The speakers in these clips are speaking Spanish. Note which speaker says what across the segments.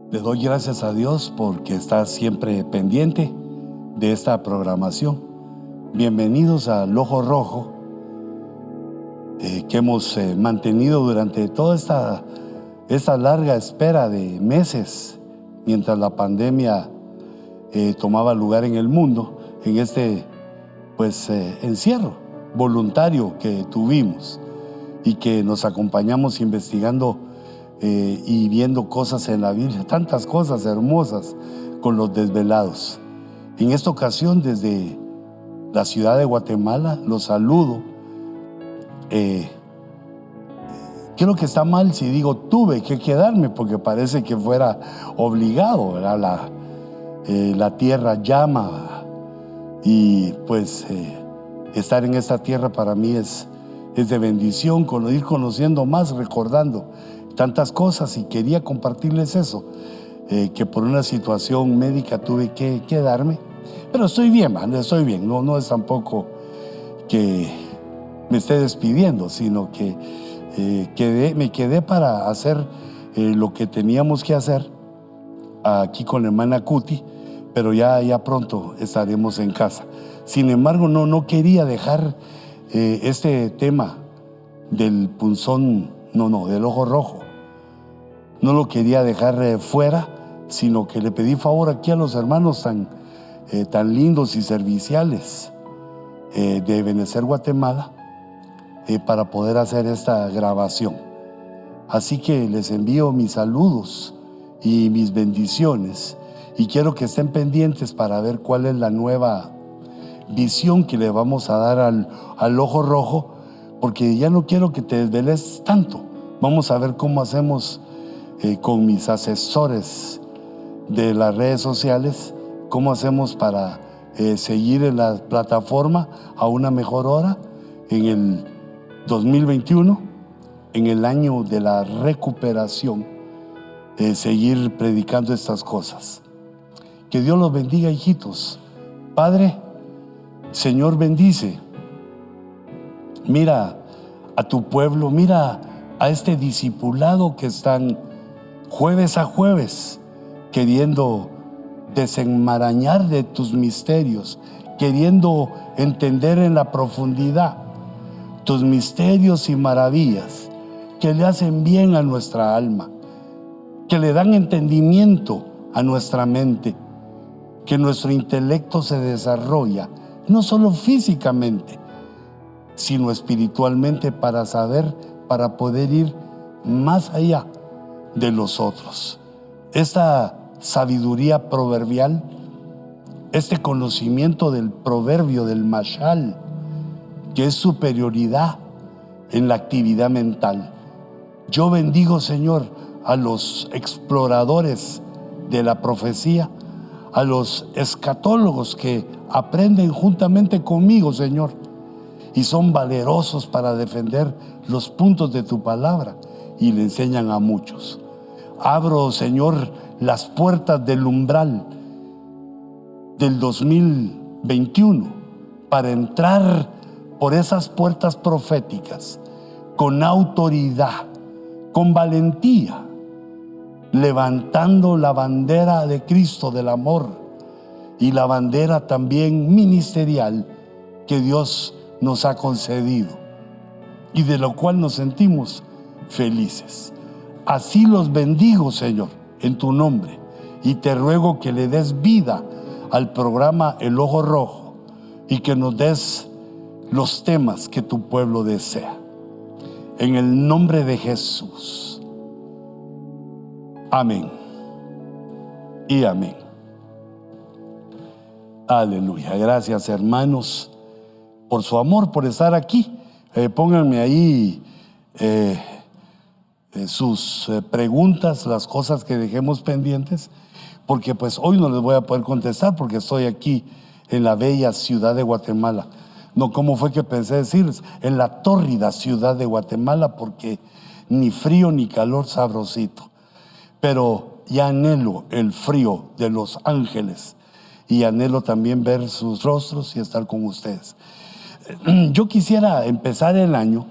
Speaker 1: Le doy gracias a Dios porque está siempre pendiente de esta programación. Bienvenidos al Ojo Rojo que hemos mantenido durante toda esta larga espera de meses mientras la pandemia tomaba lugar en el mundo, en este encierro voluntario que tuvimos y que nos acompañamos investigando y viendo cosas en la Biblia, tantas cosas hermosas con los desvelados. En esta ocasión, desde la ciudad de Guatemala, los saludo. Creo que está mal si digo tuve que quedarme, porque parece que fuera obligado, ¿verdad? La tierra llama y estar en esta tierra para mí es de bendición, ir conociendo más, recordando tantas cosas, y quería compartirles eso, que por una situación médica tuve que quedarme, pero estoy bien, estoy bien, no es tampoco que me esté despidiendo, sino que me quedé para hacer lo que teníamos que hacer aquí con la hermana Cuti, pero ya pronto estaremos en casa. Sin embargo, no quería dejar este tema del punzón, del ojo rojo. No lo quería dejar fuera, sino que le pedí favor aquí a los hermanos tan lindos y serviciales de Benecer, Guatemala, para poder hacer esta grabación. Así que les envío mis saludos y mis bendiciones, y quiero que estén pendientes para ver cuál es la nueva visión que le vamos a dar al ojo rojo, porque ya no quiero que te desveles tanto. Vamos a ver cómo hacemos con mis asesores de las redes sociales, cómo hacemos para seguir en la plataforma a una mejor hora en el 2021, en el año de la recuperación, seguir predicando estas cosas. Que Dios los bendiga, hijitos. Padre, Señor, bendice. Mira a tu pueblo, mira a este discipulado que están jueves a jueves queriendo desenmarañar de tus misterios, queriendo entender en la profundidad tus misterios y maravillas que le hacen bien a nuestra alma, que le dan entendimiento a nuestra mente, que nuestro intelecto se desarrolla, no solo físicamente, sino espiritualmente, para poder ir más allá de los otros. Esta sabiduría proverbial, este conocimiento del proverbio, del mashal, que es superioridad en la actividad mental. Yo bendigo, Señor, a los exploradores de la profecía, a los escatólogos que aprenden juntamente conmigo, Señor, y son valerosos para defender los puntos de tu palabra y le enseñan a muchos. Abro, Señor, las puertas del umbral del 2021 para entrar por esas puertas proféticas con autoridad, con valentía, levantando la bandera de Cristo del amor y la bandera también ministerial que Dios nos ha concedido y de lo cual nos sentimos felices. Así los bendigo, Señor, en tu nombre, y te ruego que le des vida al programa El Ojo Rojo y que nos des los temas que tu pueblo desea. En el nombre de Jesús. Amén y amén. Aleluya. Gracias, hermanos, por su amor, por estar aquí. Pónganme ahí sus preguntas, las cosas que dejemos pendientes, porque hoy no les voy a poder contestar porque estoy aquí en la bella ciudad de Guatemala. No, ¿cómo fue que pensé decirles? En la tórrida ciudad de Guatemala, porque ni frío ni calor, sabrosito. Pero ya anhelo el frío de Los Ángeles y anhelo también ver sus rostros y estar con ustedes. Yo quisiera empezar el año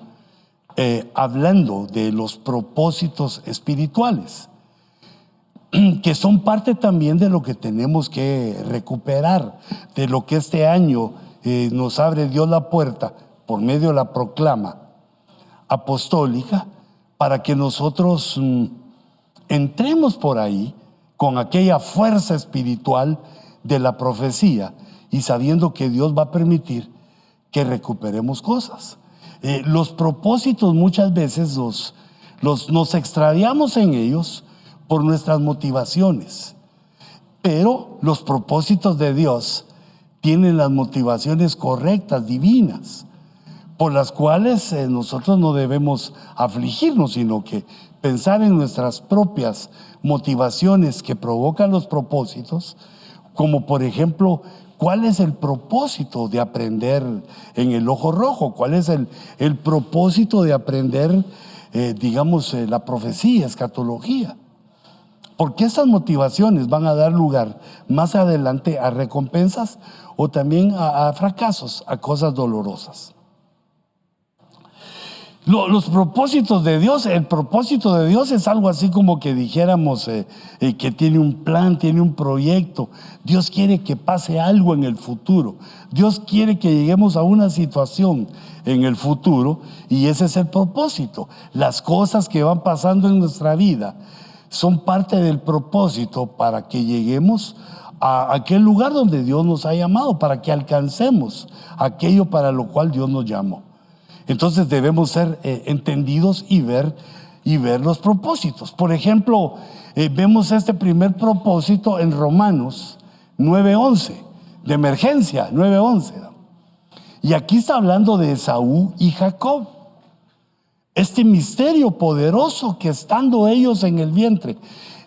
Speaker 1: hablando de los propósitos espirituales. que son parte también de lo que tenemos que recuperar, de lo que este año nos abre Dios la puerta por medio de la proclama apostólica, para que nosotros entremos por ahí con aquella fuerza espiritual de la profecía y sabiendo que Dios va a permitir que recuperemos cosas. Los propósitos muchas veces nos extraviamos en ellos por nuestras motivaciones, pero los propósitos de Dios tienen las motivaciones correctas, divinas, por las cuales nosotros no debemos afligirnos, sino que pensar en nuestras propias motivaciones que provocan los propósitos, como por ejemplo, ¿cuál es el propósito de aprender en el ojo rojo? ¿Cuál es el propósito de aprender, la profecía, escatología? Porque esas motivaciones van a dar lugar más adelante a recompensas o también a fracasos, a cosas dolorosas. Los propósitos de Dios, el propósito de Dios es algo así como que dijéramos que tiene un plan, tiene un proyecto. Dios quiere que pase algo en el futuro. Dios quiere que lleguemos a una situación en el futuro y ese es el propósito. Las cosas que van pasando en nuestra vida son parte del propósito para que lleguemos a aquel lugar donde Dios nos ha llamado, para que alcancemos aquello para lo cual Dios nos llamó. Entonces debemos ser entendidos y ver los propósitos. Por ejemplo, vemos este primer propósito en Romanos 9:11, de emergencia 9:11. Y aquí está hablando de Esaú y Jacob. Este misterio poderoso que estando ellos en el vientre,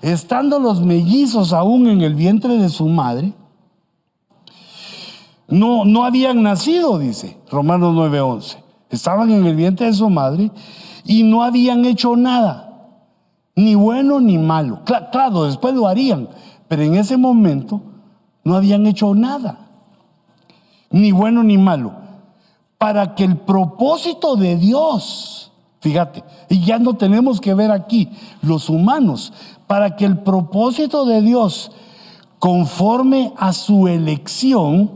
Speaker 1: estando los mellizos aún en el vientre de su madre, no habían nacido, dice Romanos 9:11. Estaban en el vientre de su madre y no habían hecho nada, ni bueno ni malo. Claro, después lo harían, pero en ese momento no habían hecho nada, ni bueno ni malo, para que el propósito de Dios, fíjate, y ya no tenemos que ver aquí los humanos, para que el propósito de Dios, conforme a su elección,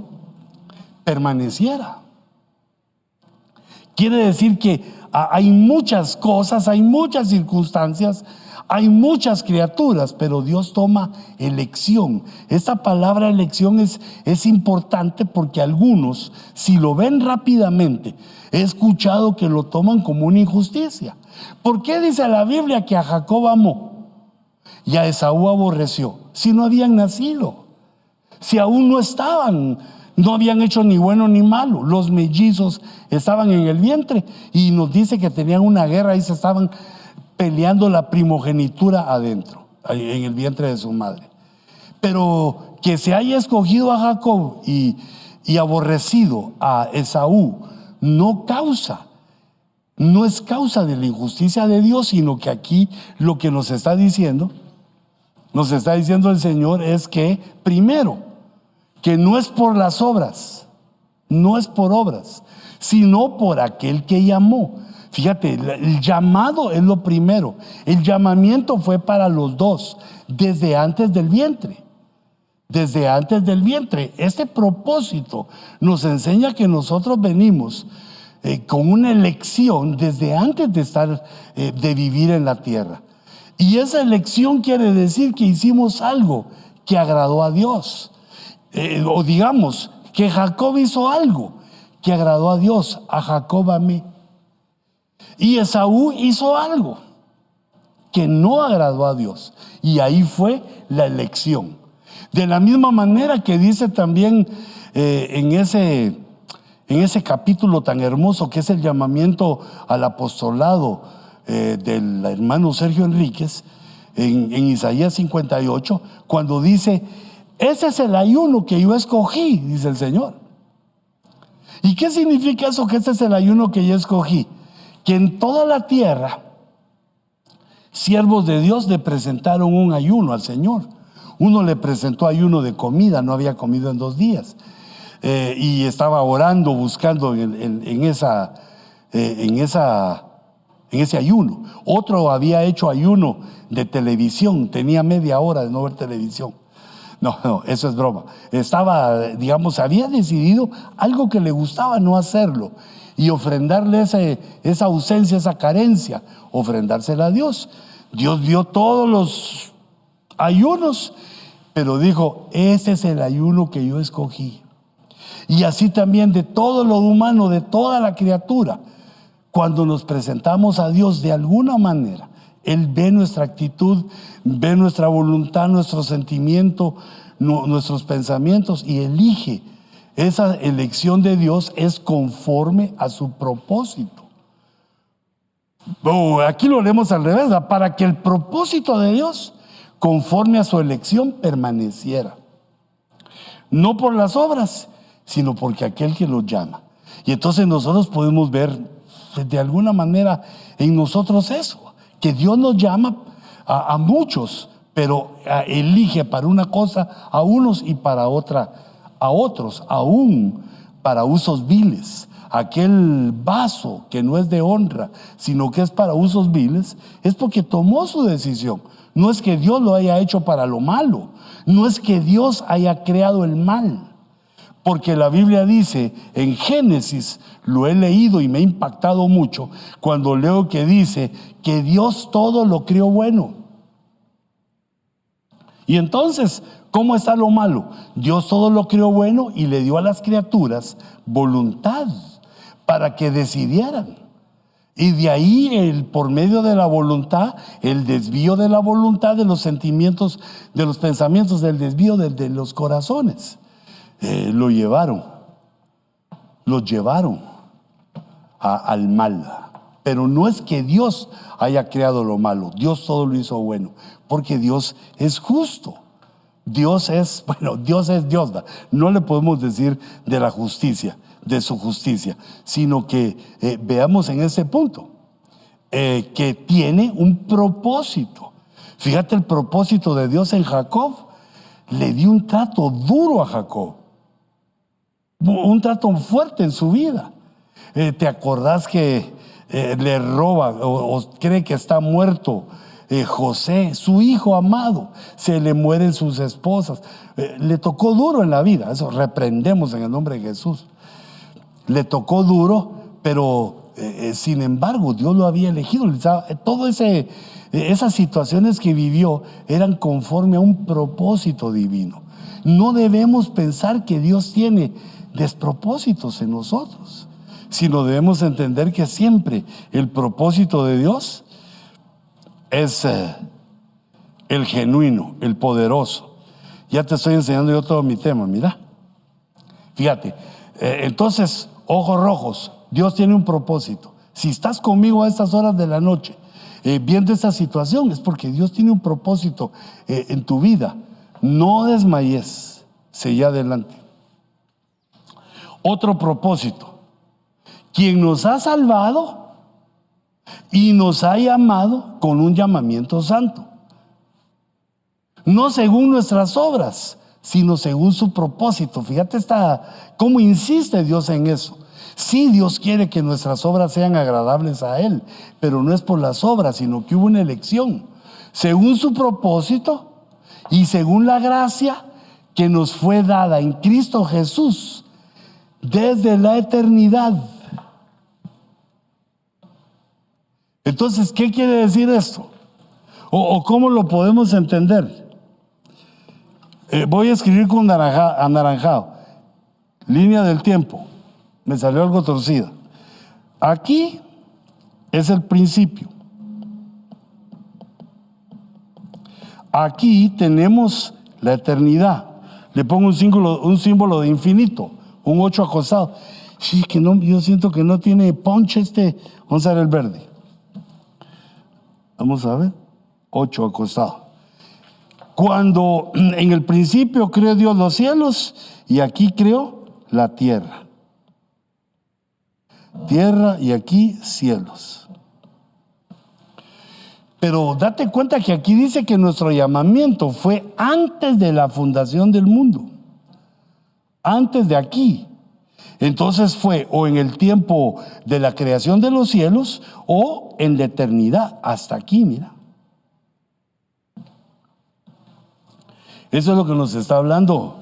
Speaker 1: permaneciera. Quiere decir que hay muchas cosas, hay muchas circunstancias, hay muchas criaturas, pero Dios toma elección. Esta palabra elección es importante porque algunos, si lo ven rápidamente, he escuchado que lo toman como una injusticia. ¿Por qué dice la Biblia que a Jacob amó y a Esaú aborreció? Si no habían nacido, si aún no habían hecho ni bueno ni malo. Los mellizos estaban en el vientre y nos dice que tenían una guerra y se estaban peleando la primogenitura adentro, en el vientre de su madre. Pero que se haya escogido a Jacob y aborrecido a Esaú no es causa de la injusticia de Dios, sino que aquí lo que nos está diciendo el Señor es que primero, que no es por las obras, no es por obras, sino por aquel que llamó. Fíjate, el llamado es lo primero. El llamamiento fue para los dos, desde antes del vientre. Desde antes del vientre. Este propósito nos enseña que nosotros venimos con una elección desde antes de vivir en la tierra. Y esa elección quiere decir que hicimos algo que agradó a Dios. O digamos que Jacob hizo algo que agradó a Dios. A Jacob amé. Y Esaú hizo algo que no agradó a Dios. Y ahí fue la elección. De la misma manera que dice también en ese capítulo tan hermoso que es el llamamiento al apostolado del hermano Sergio Enríquez, en Isaías 58, cuando dice: ese es el ayuno que yo escogí, dice el Señor. ¿Y qué significa eso, que este es el ayuno que yo escogí? Que en toda la tierra siervos de Dios le presentaron un ayuno al Señor. Uno le presentó ayuno de comida, no había comido en 2 días, y estaba orando, buscando en en ese ayuno. Otro había hecho ayuno de televisión, tenía media hora de no ver televisión. No, eso es broma. Había decidido algo que le gustaba, no hacerlo, y ofrendarle esa ausencia, esa carencia, ofrendársela a Dios. Dios vio todos los ayunos, pero dijo: ese es el ayuno que yo escogí. Y así también de todo lo humano, de toda la criatura, cuando nos presentamos a Dios de alguna manera, Él ve nuestra actitud, ve nuestra voluntad, nuestro sentimiento, nuestros pensamientos, y elige. Esa elección de Dios es conforme a su propósito. Aquí lo leemos al revés, ¿verdad? Para que el propósito de Dios, conforme a su elección, permaneciera. No por las obras, sino porque aquel que los llama. Y entonces nosotros podemos ver de alguna manera en nosotros eso, que Dios nos llama a muchos, pero elige para una cosa a unos y para otra a otros, aún para usos viles. Aquel vaso que no es de honra, sino que es para usos viles, es porque tomó su decisión. No es que Dios lo haya hecho para lo malo, no es que Dios haya creado el mal, porque la Biblia dice en Génesis, lo he leído y me ha impactado mucho cuando leo que dice que Dios todo lo creó bueno. Y entonces, ¿cómo está lo malo? Dios todo lo creó bueno y le dio a las criaturas voluntad para que decidieran. Y de ahí, por medio de la voluntad, el desvío de la voluntad, de los sentimientos, de los pensamientos, del desvío de los corazones, los llevaron al mal. Pero no es que Dios haya creado lo malo, Dios todo lo hizo bueno, porque Dios es justo. Dios es Dios. No le podemos decir de la justicia, de su justicia, sino que veamos en ese punto que tiene un propósito. Fíjate el propósito de Dios en Jacob. Le dio un trato duro a Jacob, un trato fuerte en su vida. ¿Te acordás que le roba o cree que está muerto José, su hijo amado? Se le mueren sus esposas. Le tocó duro en la vida. Eso reprendemos en el nombre de Jesús. Le tocó duro, pero sin embargo Dios lo había elegido. Todas esas situaciones que vivió eran conforme a un propósito divino. No debemos pensar que Dios tiene despropósitos en nosotros, sino debemos entender que siempre el propósito de Dios es el genuino, el poderoso. Ya te estoy enseñando yo todo mi tema, mira. Fíjate, entonces, ojos rojos, Dios tiene un propósito. Si estás conmigo a estas horas de la noche viendo esta situación, es porque Dios tiene un propósito en tu vida. No desmayes, sigue adelante. Otro propósito: quien nos ha salvado y nos ha llamado con un llamamiento santo, no según nuestras obras, sino según su propósito. Fíjate cómo insiste Dios en eso. Sí, Dios quiere que nuestras obras sean agradables a Él, pero no es por las obras, sino que hubo una elección según su propósito y según la gracia que nos fue dada en Cristo Jesús desde la eternidad. Entonces, ¿qué quiere decir esto? ¿O cómo lo podemos entender? Voy a escribir con anaranjado. Línea del tiempo. Me salió algo torcida. Aquí es el principio. Aquí tenemos la eternidad. Le pongo un símbolo de infinito, un 8 acostado. Sí, que no, yo siento que no tiene ponche Vamos a ver el verde. Vamos a ver. 8 acostado. Cuando en el principio creó Dios los cielos, y aquí creó la tierra. Tierra y aquí cielos. Pero date cuenta que aquí dice que nuestro llamamiento fue antes de la fundación del mundo. Antes de aquí. Entonces fue o en el tiempo de la creación de los cielos o en la eternidad. Hasta aquí, mira. Eso es lo que nos está hablando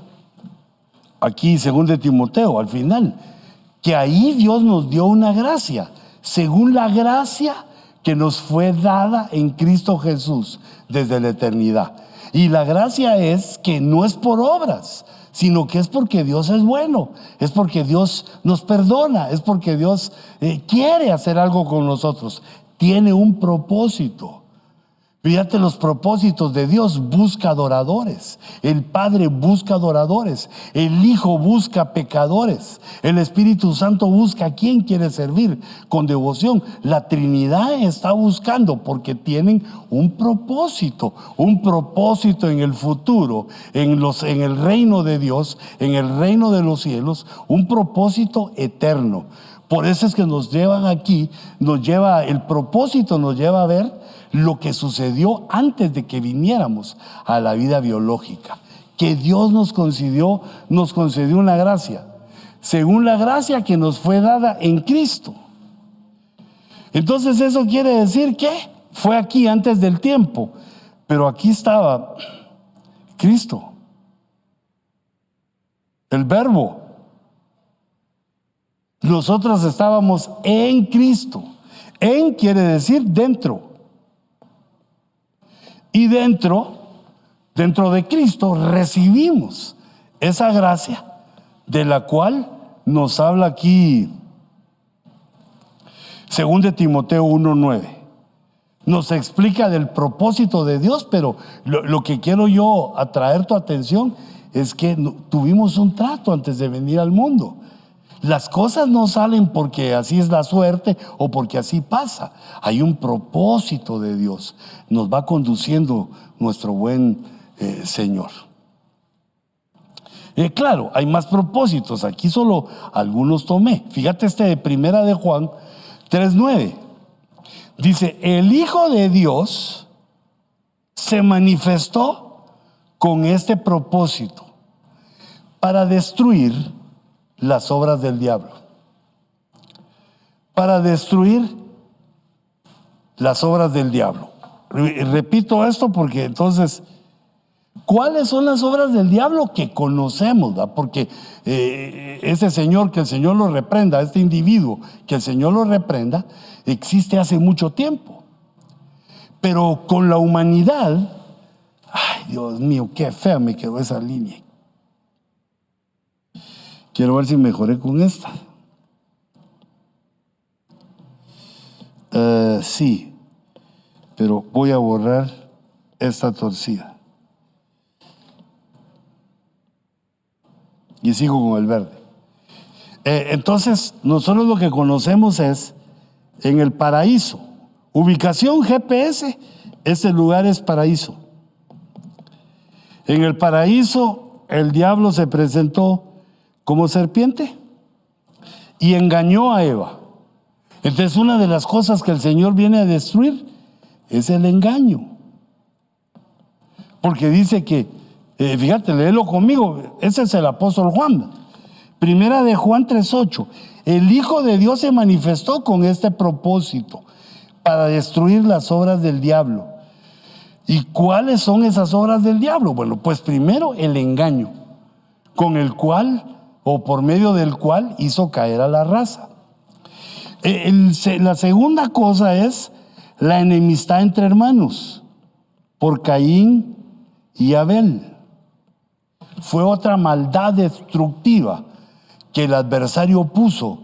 Speaker 1: aquí, según de Timoteo, al final. Que ahí Dios nos dio una gracia, según la gracia que nos fue dada en Cristo Jesús desde la eternidad. Y la gracia es que no es por obras, sino que es porque Dios es bueno, es porque Dios nos perdona, es porque Dios quiere hacer algo con nosotros. Tiene un propósito. Fíjate, los propósitos de Dios: busca adoradores. El Padre busca adoradores. El Hijo busca pecadores. El Espíritu Santo busca a quien quiere servir con devoción. La Trinidad está buscando porque tienen un propósito en el futuro, en el reino de Dios, en el reino de los cielos, un propósito eterno. Por eso es que nos llevan aquí, el propósito nos lleva a ver lo que sucedió antes de que viniéramos a la vida biológica. Que Dios nos concedió una gracia, según la gracia que nos fue dada en Cristo. Entonces eso quiere decir que fue aquí antes del tiempo, pero aquí estaba Cristo, el Verbo. Nosotros estábamos en Cristo. En quiere decir dentro. Y dentro de Cristo recibimos esa gracia de la cual nos habla aquí según de Timoteo 1:9. Nos explica del propósito de Dios, pero lo que quiero yo atraer tu atención es que tuvimos un trato antes de venir al mundo. Las cosas no salen porque así es la suerte o porque así pasa. Hay un propósito de Dios. Nos va conduciendo nuestro buen Señor. Claro, hay más propósitos. Aquí solo algunos tomé. Fíjate de Primera de Juan 3:9. Dice: el Hijo de Dios se manifestó con este propósito, para destruir las obras del diablo. Para destruir las obras del diablo. Repito esto porque entonces, ¿cuáles son las obras del diablo que conocemos? ¿Verdad? Porque ese señor, que el Señor lo reprenda, este individuo, que el Señor lo reprenda, existe hace mucho tiempo. Pero con la humanidad, ay Dios mío, qué fea me quedó esa línea. Quiero ver si mejoré con esta. Sí, pero voy a borrar esta torcida. Y sigo con el verde. Entonces, nosotros lo que conocemos es en el paraíso. Ubicación GPS, este lugar es paraíso. En el paraíso, el diablo se presentó como serpiente y engañó a Eva. Entonces, una de las cosas que el Señor viene a destruir es el engaño. Porque dice que, fíjate, léelo conmigo, ese es el apóstol Juan. Primera de Juan 3:8. El Hijo de Dios se manifestó con este propósito, para destruir las obras del diablo. ¿Y cuáles son esas obras del diablo? Bueno, pues primero el engaño, con el cual o por medio del cual hizo caer a la raza. La segunda cosa es la enemistad entre hermanos, por Caín y Abel. Fue otra maldad destructiva que el adversario puso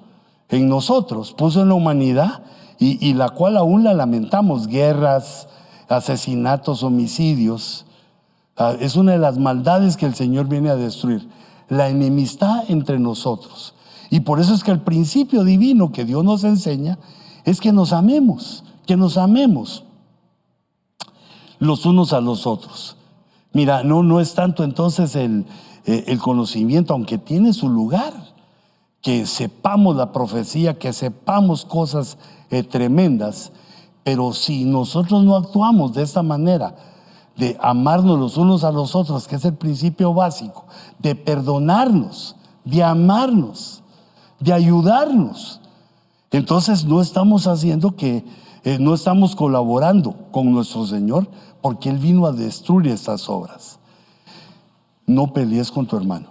Speaker 1: en nosotros, puso en la humanidad, y la cual aún la lamentamos: guerras, asesinatos, homicidios. Es una de las maldades que el Señor viene a destruir, la enemistad entre nosotros. Y por eso es que el principio divino que Dios nos enseña es que nos amemos los unos a los otros. Mira, no es tanto entonces el conocimiento, aunque tiene su lugar, que sepamos la profecía, que sepamos cosas tremendas, pero si nosotros no actuamos de esta manera, de amarnos los unos a los otros, que es el principio básico, de perdonarnos, de amarnos, de ayudarnos. Entonces no estamos no estamos colaborando con nuestro Señor, porque Él vino a destruir estas obras. No pelees con tu hermano.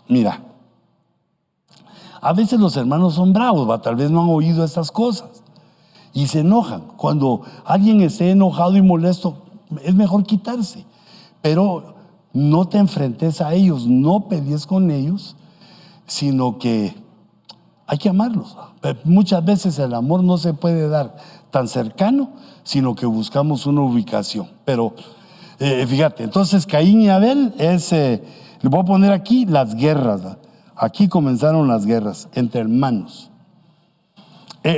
Speaker 1: Mira, a veces los hermanos son bravos, tal vez no han oído estas cosas y se enojan. Cuando alguien esté enojado y molesto, es mejor quitarse. Pero no te enfrentes a ellos, no pelees con ellos, sino que hay que amarlos. Muchas veces el amor no se puede dar tan cercano, sino que buscamos una ubicación. Pero fíjate, entonces Caín y Abel le voy a poner aquí las guerras, ¿verdad? Aquí comenzaron las guerras entre hermanos.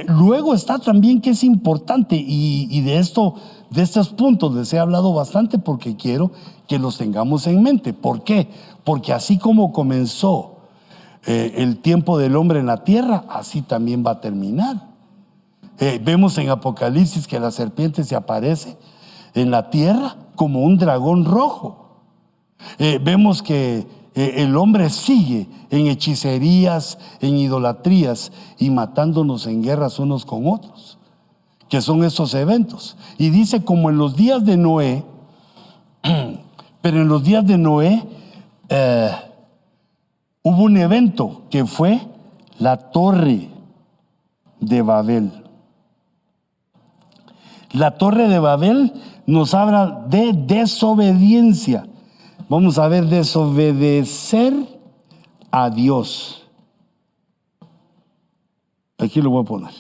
Speaker 1: Luego está también que es importante, y de estos puntos les he hablado bastante porque quiero que los tengamos en mente. ¿Por qué? Porque así como comenzó el tiempo del hombre en la tierra, así también va a terminar. Vemos en Apocalipsis que la serpiente se aparece en la tierra como un dragón rojo. Vemos que el hombre sigue en hechicerías, en idolatrías y matándonos en guerras unos con otros, que son estos eventos. Y dice como en los días de Noé, pero en los días de Noé hubo un evento que fue la Torre de Babel. La Torre de Babel nos habla de desobediencia. Vamos a ver, desobedecer a Dios. Aquí lo voy a poner.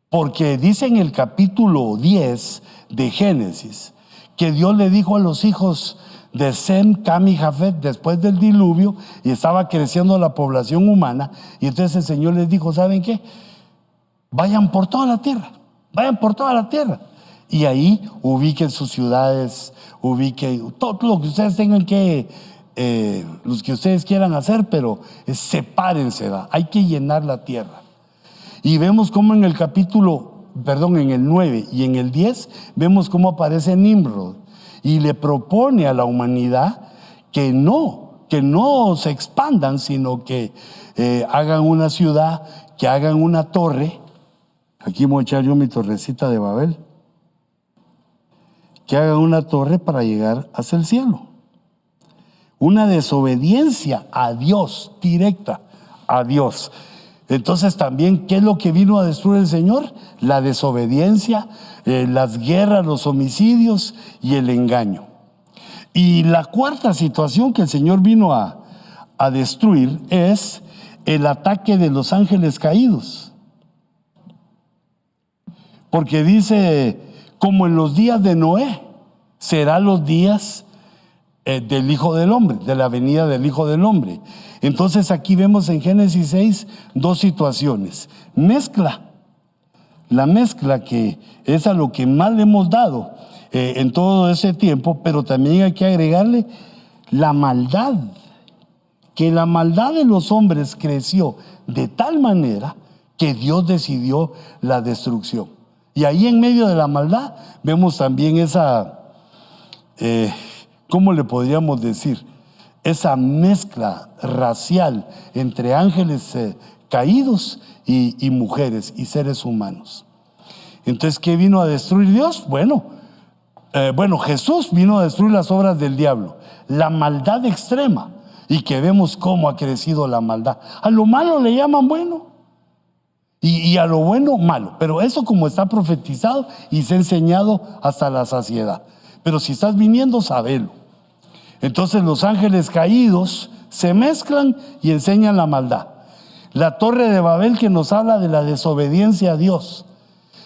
Speaker 1: Porque dice en el capítulo 10 de Génesis que Dios le dijo a los hijos de Sem, Cam y Jafet después del diluvio, y estaba creciendo la población humana, y entonces el Señor les dijo, ¿saben qué? Vayan por toda la tierra, vayan por toda la tierra. Y ahí ubiquen sus ciudades, ubiquen todo lo que ustedes tengan los que ustedes quieran hacer, pero sepárense, ¿va? Hay que llenar la tierra. Y vemos cómo en el en el 9 y en el 10, vemos cómo aparece Nimrod y le propone a la humanidad que no se expandan, sino que hagan una ciudad, que hagan una torre. Aquí voy a echar yo mi torrecita de Babel. Que hagan una torre para llegar hacia el cielo. Una desobediencia a Dios, directa a Dios. Entonces también, ¿qué es lo que vino a destruir el Señor? La desobediencia, las guerras, los homicidios y el engaño. Y la cuarta situación que el Señor vino a destruir es el ataque de los ángeles caídos. Porque dice, como en los días de Noé, serán los días del Hijo del Hombre, de la venida del Hijo del Hombre. Entonces aquí vemos en Génesis 6 dos situaciones. La mezcla que es a lo que más le hemos dado en todo ese tiempo, pero también hay que agregarle la maldad, que la maldad de los hombres creció de tal manera que Dios decidió la destrucción. Y ahí en medio de la maldad vemos también esa, ¿cómo le podríamos decir? Esa mezcla racial entre ángeles caídos y mujeres y seres humanos. Entonces, ¿qué vino a destruir Dios? Bueno, Jesús vino a destruir las obras del diablo, la maldad extrema, y que vemos cómo ha crecido la maldad. A lo malo le llaman bueno. Y a lo bueno, malo. Pero eso como está profetizado y se ha enseñado hasta la saciedad. Pero si estás viniendo, sabelo. Entonces los ángeles caídos se mezclan y enseñan la maldad. La Torre de Babel, que nos habla de la desobediencia a Dios.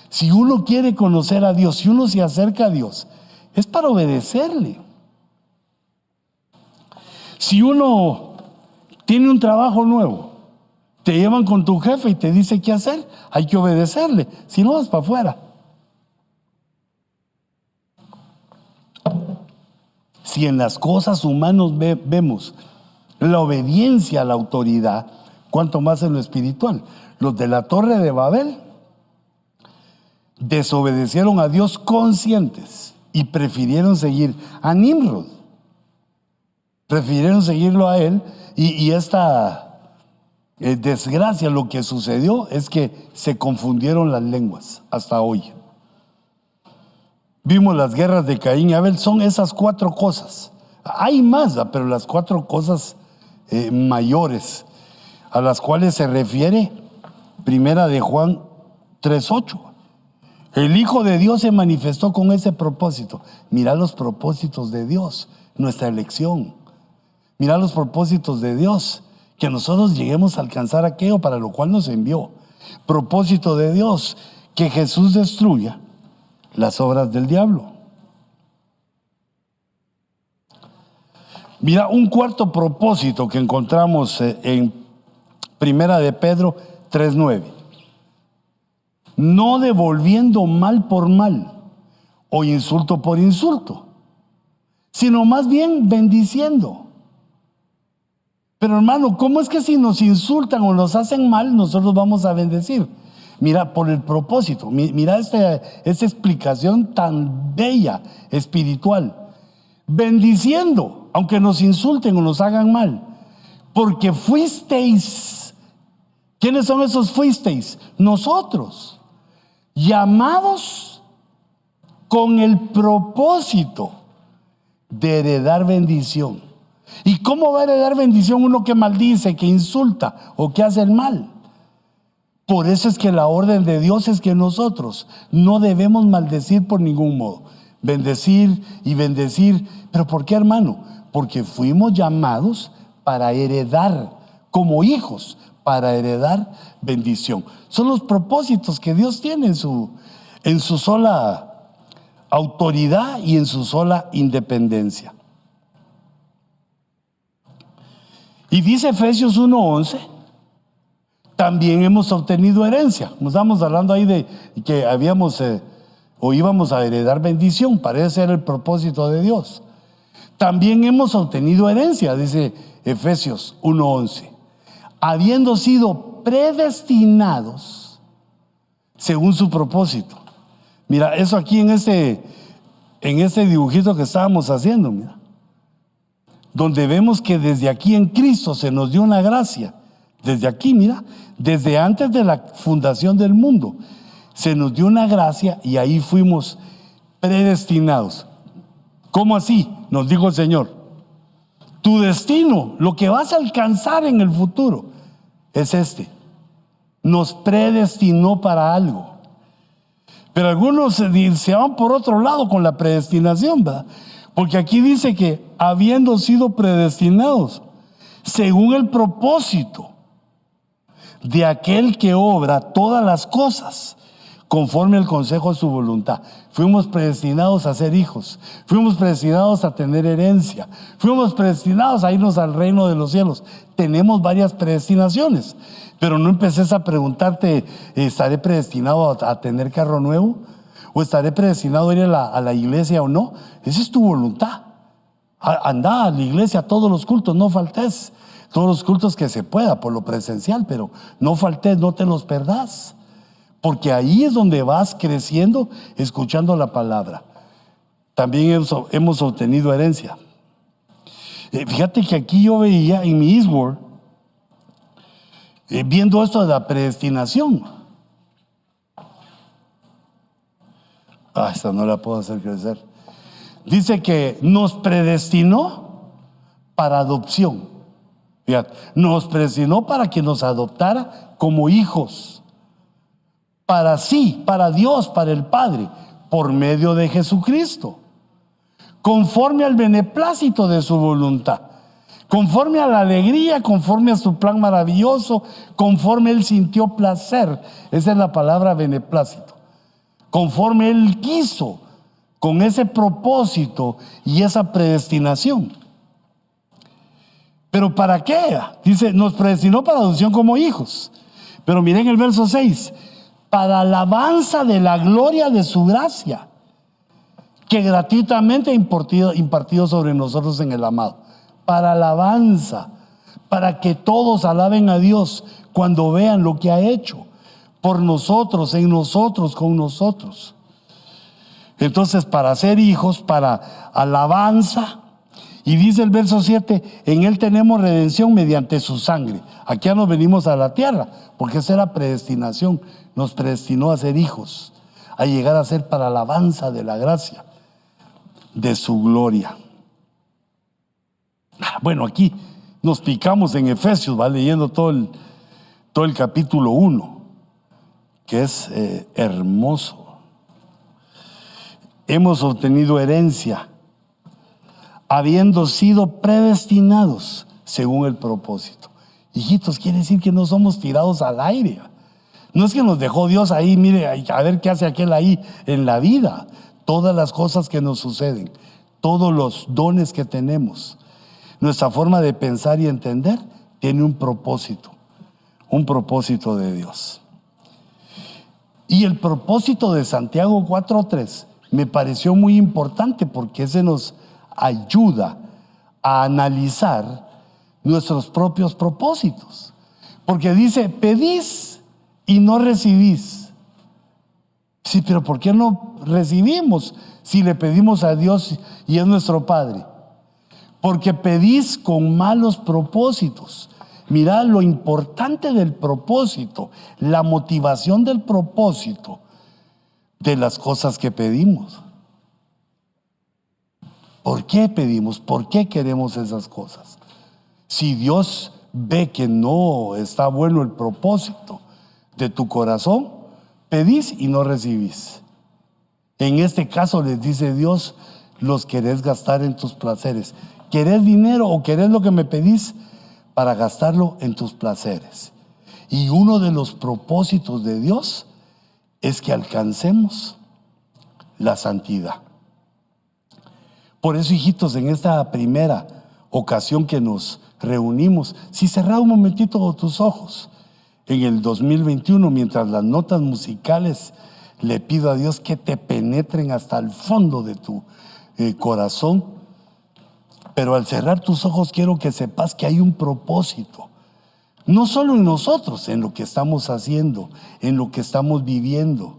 Speaker 1: Si uno quiere conocer a Dios, si uno se acerca a Dios, es para obedecerle. Si uno tiene un trabajo nuevo, te llevan con tu jefe y te dice qué hacer, hay que obedecerle, si no vas para afuera. Si en las cosas humanas vemos la obediencia a la autoridad, cuanto más en lo espiritual. Los de la Torre de Babel desobedecieron a Dios conscientes y prefirieron seguir a Nimrod. Prefirieron seguirlo a él y esta desgracia, lo que sucedió es que se confundieron las lenguas hasta hoy. Vimos las guerras de Caín y Abel, son esas 4 cosas. Hay más, pero las 4 cosas mayores a las cuales se refiere Primera de Juan 3:8. El Hijo de Dios se manifestó con ese propósito. Mira los propósitos de Dios, nuestra elección. Mira los propósitos de Dios, que nosotros lleguemos a alcanzar aquello para lo cual nos envió. Propósito de Dios, que Jesús destruya las obras del diablo. Mira, un cuarto propósito que encontramos en Primera de Pedro 3:9. No devolviendo mal por mal o insulto por insulto, sino más bien bendiciendo. Pero hermano, ¿cómo es que si nos insultan o nos hacen mal, nosotros vamos a bendecir? Mira, por el propósito. Mira esta explicación tan bella, espiritual. Bendiciendo, aunque nos insulten o nos hagan mal, porque fuisteis. ¿Quiénes son esos fuisteis? Nosotros, llamados con el propósito de heredar bendición. ¿Y cómo va a heredar bendición uno que maldice, que insulta o que hace el mal? Por eso es que la orden de Dios es que nosotros no debemos maldecir por ningún modo. Bendecir y bendecir. ¿Pero por qué, hermano? Porque fuimos llamados para heredar, como hijos, para heredar bendición. Son los propósitos que Dios tiene en su sola autoridad y en su sola independencia. Y dice Efesios 1:11, también hemos obtenido herencia. Nos estamos hablando ahí de que habíamos o íbamos a heredar bendición. Parece ser el propósito de Dios. También hemos obtenido herencia, dice Efesios 1:11, habiendo sido predestinados según su propósito. Mira, eso aquí en ese dibujito que estábamos haciendo, mira, donde vemos que desde aquí en Cristo se nos dio una gracia. Desde aquí, mira, desde antes de la fundación del mundo, se nos dio una gracia y ahí fuimos predestinados. ¿Cómo así? Nos dijo el Señor. Tu destino, lo que vas a alcanzar en el futuro, es este. Nos predestinó para algo. Pero algunos se van por otro lado con la predestinación, ¿verdad? Porque aquí dice que habiendo sido predestinados según el propósito de aquel que obra todas las cosas conforme al consejo de su voluntad. Fuimos predestinados a ser hijos, fuimos predestinados a tener herencia, fuimos predestinados a irnos al reino de los cielos. Tenemos varias predestinaciones, pero no empeces a preguntarte, ¿estaré predestinado a tener carro nuevo? ¿O estaré predestinado a ir a la iglesia o no? Esa es tu voluntad. Anda a la iglesia a todos los cultos, no faltes. Todos los cultos que se pueda por lo presencial, pero no faltes, no te los perdás. Porque ahí es donde vas creciendo escuchando la palabra. También hemos obtenido herencia. Fíjate que aquí yo veía en mi Eastward, viendo esto de la predestinación. Esta no la puedo hacer crecer. Dice que nos predestinó para adopción. Fíjate, nos predestinó para que nos adoptara como hijos. Para sí, para Dios, para el Padre, por medio de Jesucristo. Conforme al beneplácito de su voluntad. Conforme a la alegría, conforme a su plan maravilloso, conforme Él sintió placer. Esa es la palabra beneplácito. Conforme Él quiso, con ese propósito y esa predestinación. ¿Pero para qué? Dice, nos predestinó para adopción como hijos. Pero miren el verso 6. Para alabanza de la gloria de su gracia, que gratuitamente ha impartido sobre nosotros en el amado. Para alabanza, para que todos alaben a Dios cuando vean lo que ha hecho por nosotros, en nosotros, con nosotros. Entonces, para ser hijos, para alabanza, Y dice el verso 7, en Él tenemos redención mediante su sangre. Aquí ya nos venimos a la tierra, porque esa era predestinación. Nos predestinó a ser hijos, a llegar a ser para alabanza de la gracia, de su gloria. Bueno, aquí nos picamos en Efesios, va leyendo todo el capítulo 1, que es hermoso. Hemos obtenido herencia, habiendo sido predestinados según el propósito. Hijitos, quiere decir que no somos tirados al aire. No es que nos dejó Dios ahí, mire, a ver qué hace aquel ahí en la vida. Todas las cosas que nos suceden, todos los dones que tenemos, nuestra forma de pensar y entender tiene un propósito de Dios. Y el propósito de Santiago 4:3 me pareció muy importante porque ese nos ayuda a analizar nuestros propios propósitos. Porque dice, pedís y no recibís. Sí, pero ¿por qué no recibimos si le pedimos a Dios y es nuestro Padre? Porque pedís con malos propósitos. Mirad lo importante del propósito, la motivación del propósito de las cosas que pedimos. ¿Por qué pedimos? ¿Por qué queremos esas cosas? Si Dios ve que no está bueno el propósito de tu corazón, pedís y no recibís. En este caso les dice Dios, los querés gastar en tus placeres. ¿Querés dinero o querés lo que me pedís para gastarlo en tus placeres? Y uno de los propósitos de Dios es que alcancemos la santidad. Por eso, hijitos, en esta primera ocasión que nos reunimos, si cerrás un momentito tus ojos, en el 2021, mientras las notas musicales, le pido a Dios que te penetren hasta el fondo de tu corazón. Pero al cerrar tus ojos quiero que sepas que hay un propósito. No solo en nosotros, en lo que estamos haciendo, en lo que estamos viviendo.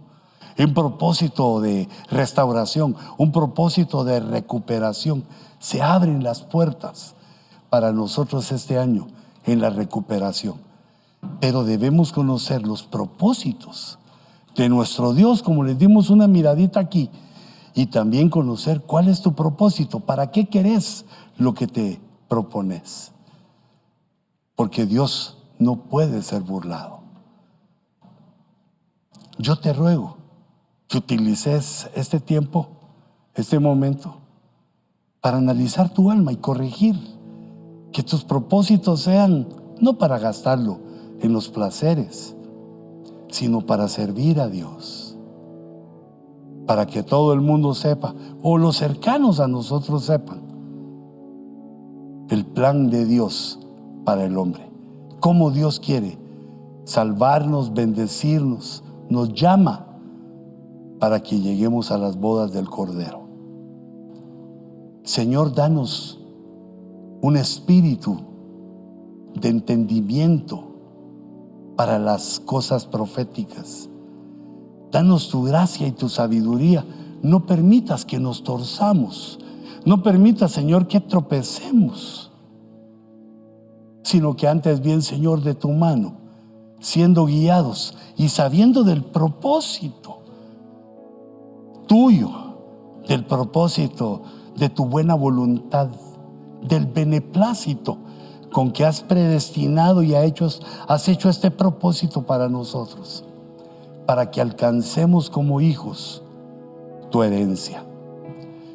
Speaker 1: Un propósito de restauración, un propósito de recuperación. Se abren las puertas para nosotros este año en la recuperación. Pero debemos conocer los propósitos de nuestro Dios, como les dimos una miradita aquí, y también conocer cuál es tu propósito, para qué querés lo que te propones. Porque Dios no puede ser burlado. Yo te ruego que utilices este tiempo, este momento, para analizar tu alma y corregir, que tus propósitos sean no para gastarlo en los placeres, sino para servir a Dios, para que todo el mundo sepa, o los cercanos a nosotros sepan, el plan de Dios para el hombre, cómo Dios quiere salvarnos, bendecirnos, nos llama para que lleguemos a las bodas del Cordero. Señor, danos un espíritu de entendimiento para las cosas proféticas. Danos tu gracia y tu sabiduría. No permitas que nos torzamos. No permitas, Señor, que tropecemos, sino que antes bien, Señor, de tu mano, siendo guiados y sabiendo del propósito tuyo, del propósito de tu buena voluntad, del beneplácito con que has predestinado y has hecho este propósito para nosotros, para que alcancemos como hijos tu herencia.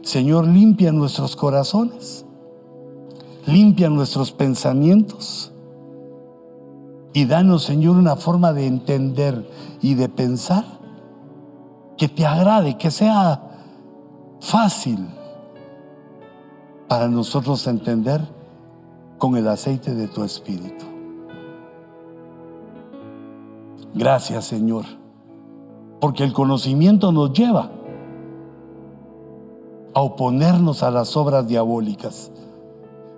Speaker 1: Señor, limpia nuestros corazones, limpia nuestros pensamientos y danos, Señor, una forma de entender y de pensar que te agrade, que sea fácil para nosotros entender con el aceite de tu Espíritu. Gracias, Señor, porque el conocimiento nos lleva a oponernos a las obras diabólicas.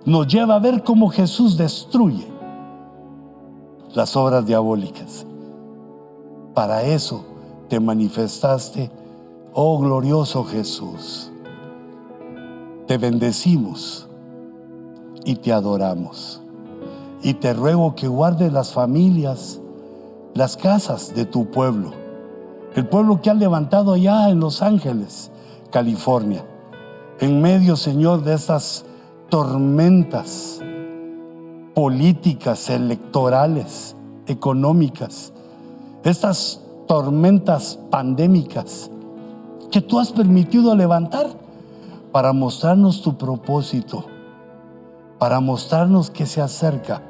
Speaker 1: Nos lleva a ver cómo Jesús destruye las obras diabólicas. Para eso te manifestaste, oh glorioso Jesús. Te bendecimos y te adoramos. Y te ruego que guardes las familias, las casas de tu pueblo, el pueblo que has levantado allá en Los Ángeles, California, en medio, Señor, de estas tormentas políticas, electorales, económicas, estas tormentas pandémicas que tú has permitido levantar para mostrarnos tu propósito, para mostrarnos que se acerca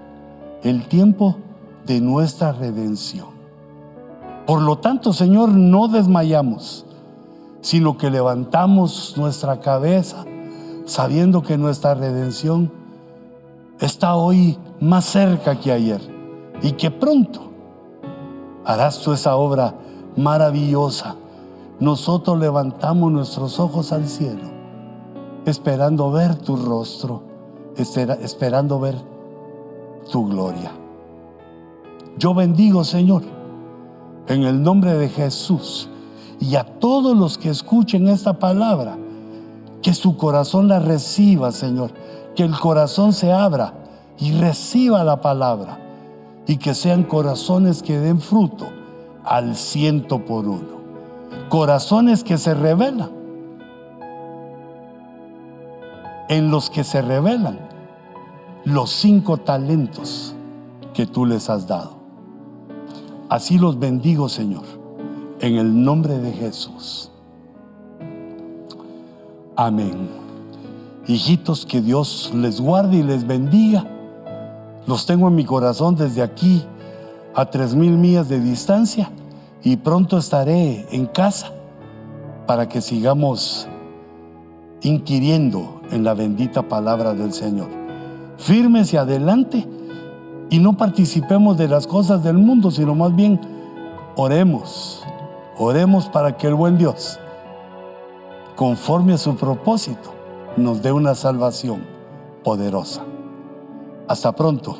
Speaker 1: el tiempo de nuestra redención. Por lo tanto, Señor, no desmayamos, sino que levantamos nuestra cabeza sabiendo que nuestra redención está hoy más cerca que ayer y que pronto harás tú esa obra maravillosa. Nosotros levantamos nuestros ojos al cielo, esperando ver tu rostro, esperando ver tu gloria. Yo bendigo, Señor, en el nombre de Jesús, y a todos los que escuchen esta palabra, que su corazón la reciba, Señor, que el corazón se abra y reciba la palabra, y que sean corazones que den fruto al 100%. Corazones que se revelan, en los que se revelan los 5 talentos que tú les has dado. Así los bendigo, Señor, en el nombre de Jesús. Amén. Hijitos, que Dios les guarde y les bendiga. Los tengo en mi corazón desde aquí a 3,000 millas de distancia, y pronto estaré en casa para que sigamos inquiriendo en la bendita palabra del Señor. Firmes y adelante, y no participemos de las cosas del mundo, sino más bien oremos para que el buen Dios, conforme a su propósito, nos dé una salvación poderosa. Hasta pronto.